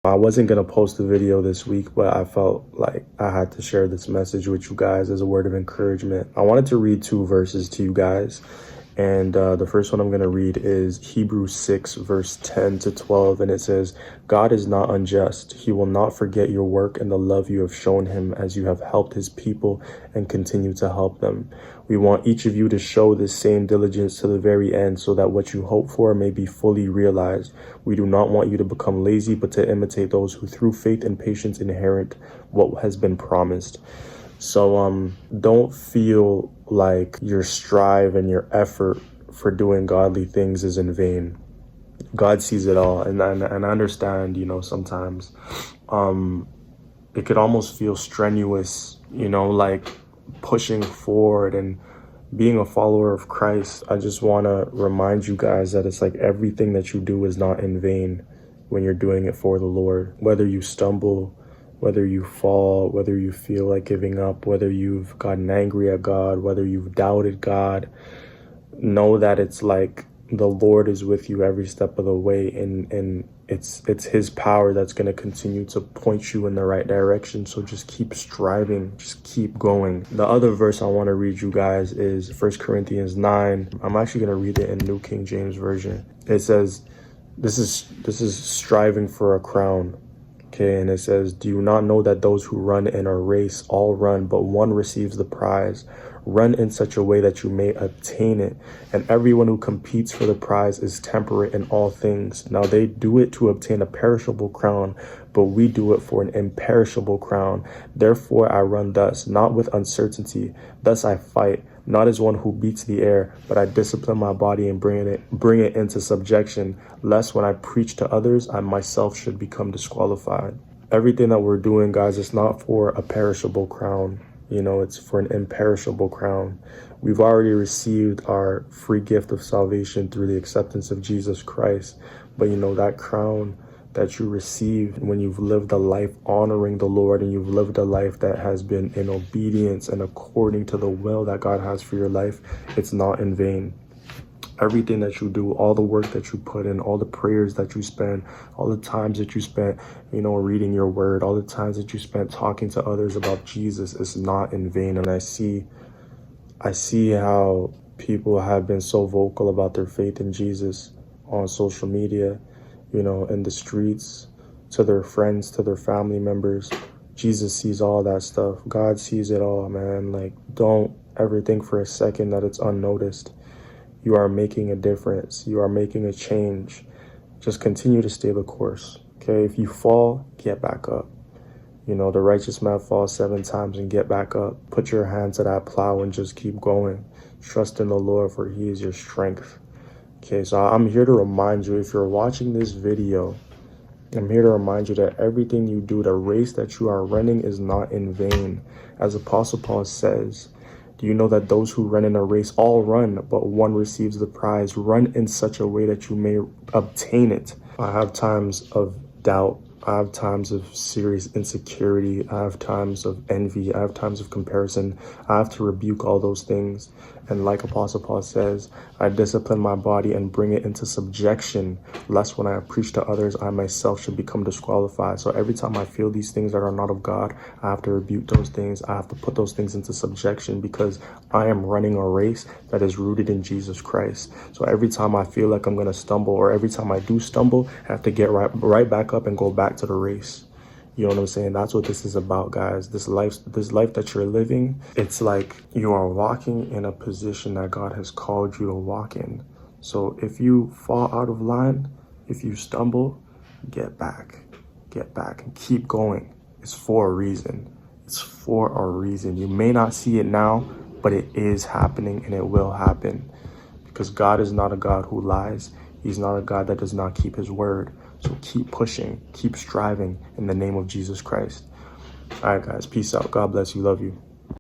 I wasn't going to post a video this week, but I felt like I had to share this message with you guys as a word of encouragement. I wanted to read 2 verses to you guys. And the first one I'm going to read is Hebrews 6, verse 10 to 12. And it says, God is not unjust. He will not forget your work and the love you have shown him as you have helped his people and continue to help them. We want each of you to show this same diligence to the very end so that what you hope for may be fully realized. We do not want you to become lazy, but to imitate those who through faith and patience inherit what has been promised. So don't feel like your strive and your effort for doing godly things is in vain. God sees it all, and I understand, sometimes it could almost feel strenuous, like pushing forward and being a follower of Christ. I just want to remind you guys that it's like everything that you do is not in vain when you're doing it for the Lord. Whether you stumble, whether you fall, whether you feel like giving up, whether you've gotten angry at God, whether you've doubted God, know that it's like the Lord is with you every step of the way, and it's his power that's going to continue to point you in the right direction. So just keep striving, just keep going. The other verse I want to read you guys is 1 Corinthians 9. I'm actually going to read it in New King James Version. It says, this is striving for a crown. Okay, and it says, do you not know that those who run in a race all run, but one receives the prize? Run in such a way that you may obtain it. And everyone who competes for the prize is temperate in all things. Now they do it to obtain a perishable crown, but we do it for an imperishable crown. Therefore I run thus, not with uncertainty. Thus I fight, not as one who beats the air, but I discipline my body and bring it into subjection, lest when I preach to others, I myself should become disqualified. Everything that we're doing, guys, it's not for a perishable crown. It's for an imperishable crown. We've already received our free gift of salvation through the acceptance of Jesus Christ. But that crown that you receive when you've lived a life honoring the Lord, and you've lived a life that has been in obedience and according to the will that God has for your life, it's not in vain. Everything that you do, all the work that you put in, all the prayers that you spend, all the times that you spent, reading your word, all the times that you spent talking to others about Jesus is not in vain. And I see how people have been so vocal about their faith in Jesus on social media, in the streets, to their friends, to their family members. Jesus sees all that stuff. God sees it all, man. Like, don't ever think for a second that it's unnoticed. You are making a difference. You are making a change. Just continue to stay the course. Okay, if you fall, get back up. The righteous man falls 7 times and get back up. Put your hand to that plow and just keep going. Trust in the Lord, for he is your strength. Okay, so I'm here to remind you, if you're watching this video, I'm here to remind you that everything you do, the race that you are running, is not in vain. As Apostle Paul says, do you know that those who run in a race all run, but one receives the prize? Run in such a way that you may obtain it. I have times of doubt. I have times of serious insecurity. I have times of envy. I have times of comparison. I have to rebuke all those things. And like Apostle Paul says, I discipline my body and bring it into subjection, lest when I preach to others, I myself should become disqualified. So every time I feel these things that are not of God, I have to rebuke those things. I have to put those things into subjection, because I am running a race that is rooted in Jesus Christ. So every time I feel like I'm going to stumble, or every time I do stumble, I have to get right back up and go back to the race. You know what I'm saying? That's what this is about, guys. This life that you're living, it's like you are walking in a position that God has called you to walk in. So if you fall out of line, if you stumble, get back and keep going. It's for a reason. It's for a reason. You may not see it now, but it is happening, and it will happen, because God is not a God who lies. He's not a God that does not keep his word. So keep pushing, keep striving in the name of Jesus Christ. All right, guys, peace out. God bless you. Love you.